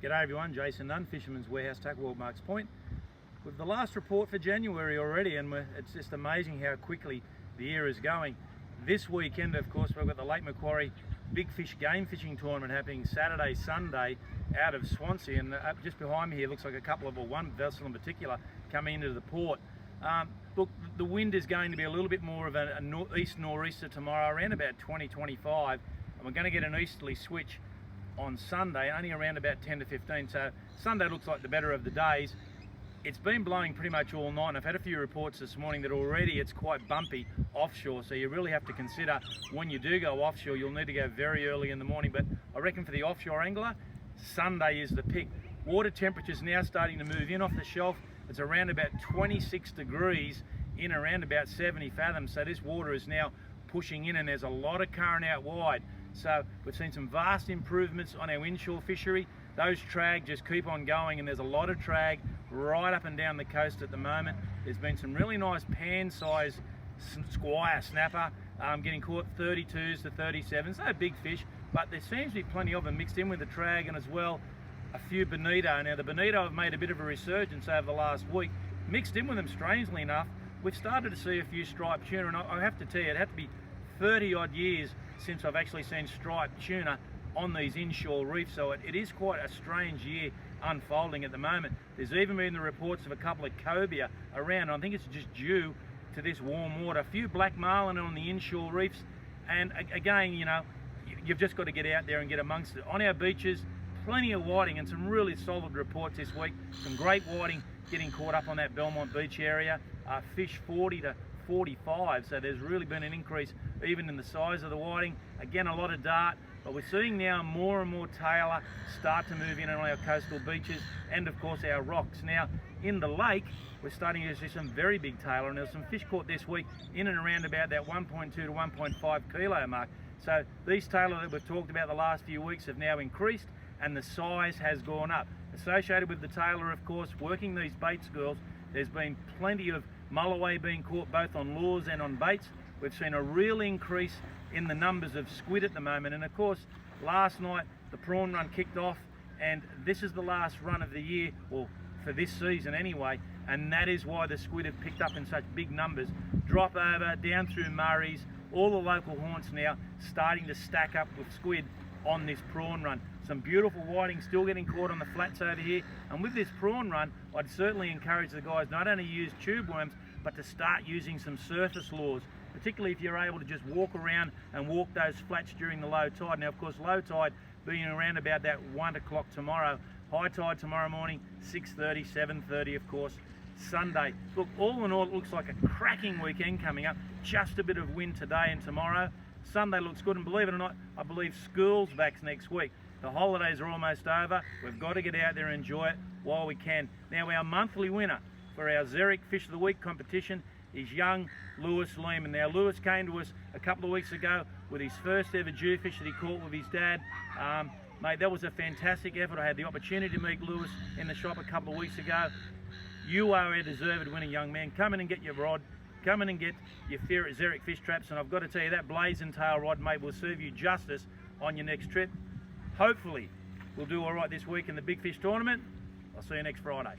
G'day everyone, Jason Nunn, Fisherman's Warehouse Tackle, World Marks Point. With the last report for January already, and it's just amazing how quickly the year is going. This weekend, of course, we've got the Lake Macquarie Big Fish Game Fishing Tournament happening Saturday, Sunday out of Swansea, and just behind me here looks like a couple of, or one vessel in particular, coming into the port. Look, the wind is going to be a little bit more of a east-nor'easter tomorrow, around about 20-25, and we're going to get an easterly switch on Sunday, only around about 10 to 15, so Sunday looks like the better of the days. It's been blowing pretty much all night, and I've had a few reports this morning that already it's quite bumpy offshore, so you really have to consider when you do go offshore, you'll need to go very early in the morning. But I reckon for the offshore angler, Sunday is the pick. Water temperature's now starting to move in off the shelf. It's around about 26 degrees in around about 70 fathoms, so this water is now pushing in, and there's a lot of current out wide. So we've seen some vast improvements on our inshore fishery. Those trag just keep on going, and there's a lot of trag right up and down the coast at the moment. There's been some really nice pan-sized squire snapper getting caught 32s to 37s. No big fish, but there seems to be plenty of them mixed in with the trag, and as well a few bonito. Now the bonito have made a bit of a resurgence over the last week. Mixed in with them, strangely enough, we've started to see a few striped tuna, and I have to tell you, it had to be 30 odd years since I've actually seen striped tuna on these inshore reefs, so it is quite a strange year unfolding at the moment. There's even been the reports of a couple of cobia around. I think it's just due to this warm water. A few black marlin on the inshore reefs, and again, you know, you've just got to get out there and get amongst it. On our beaches, plenty of whiting, and some really solid reports this week. Some great whiting getting caught up on that Belmont Beach area. Fish 40 to 45, so there's really been an increase even in the size of the whiting. Again, a lot of dart, but we're seeing now more and more tailor start to move in on our coastal beaches, and of course our rocks. Now in the lake, we're starting to see some very big tailor, and there's some fish caught this week in and around about that 1.2 to 1.5 kilo mark. So these tailor that we've talked about the last few weeks have now increased, and the size has gone up. Associated with the tailor, of course, working these bait schools, there's been plenty of mulloway being caught both on lures and on baits. We've seen a real increase in the numbers of squid at the moment, and of course last night the prawn run kicked off, and this is the last run of the year, or for this season anyway, and that is why the squid have picked up in such big numbers. Drop over, down through Murray's, all the local haunts now starting to stack up with squid on this prawn run. Some beautiful whiting still getting caught on the flats over here, and with this prawn run I'd certainly encourage the guys not only use tube worms, but to start using some surface lures, particularly if you're able to just walk around and walk those flats during the low tide. Now of course low tide being around about that 1 o'clock tomorrow, high tide tomorrow morning 6:30, 7:30 of course Sunday. Look, all in all it looks like a cracking weekend coming up. Just a bit of wind today and tomorrow. Sunday looks good, and believe it or not, I believe school's back next week. The holidays are almost over. We've got to get out there and enjoy it while we can. Now our monthly winner for our Zerek Fish of the Week competition is young Lewis Leeman. Now Lewis came to us a couple of weeks ago with his first ever jewfish that he caught with his dad. Mate, that was a fantastic effort. I had the opportunity to meet Lewis in the shop a couple of weeks ago. You are a deserved winner, young man. Come in and get your rod. Come in and get your Zerek fish traps, and I've got to tell you, that blazing tail rod, mate, will serve you justice on your next trip. Hopefully we'll do all right this week in the Big Fish tournament. I'll see you next Friday.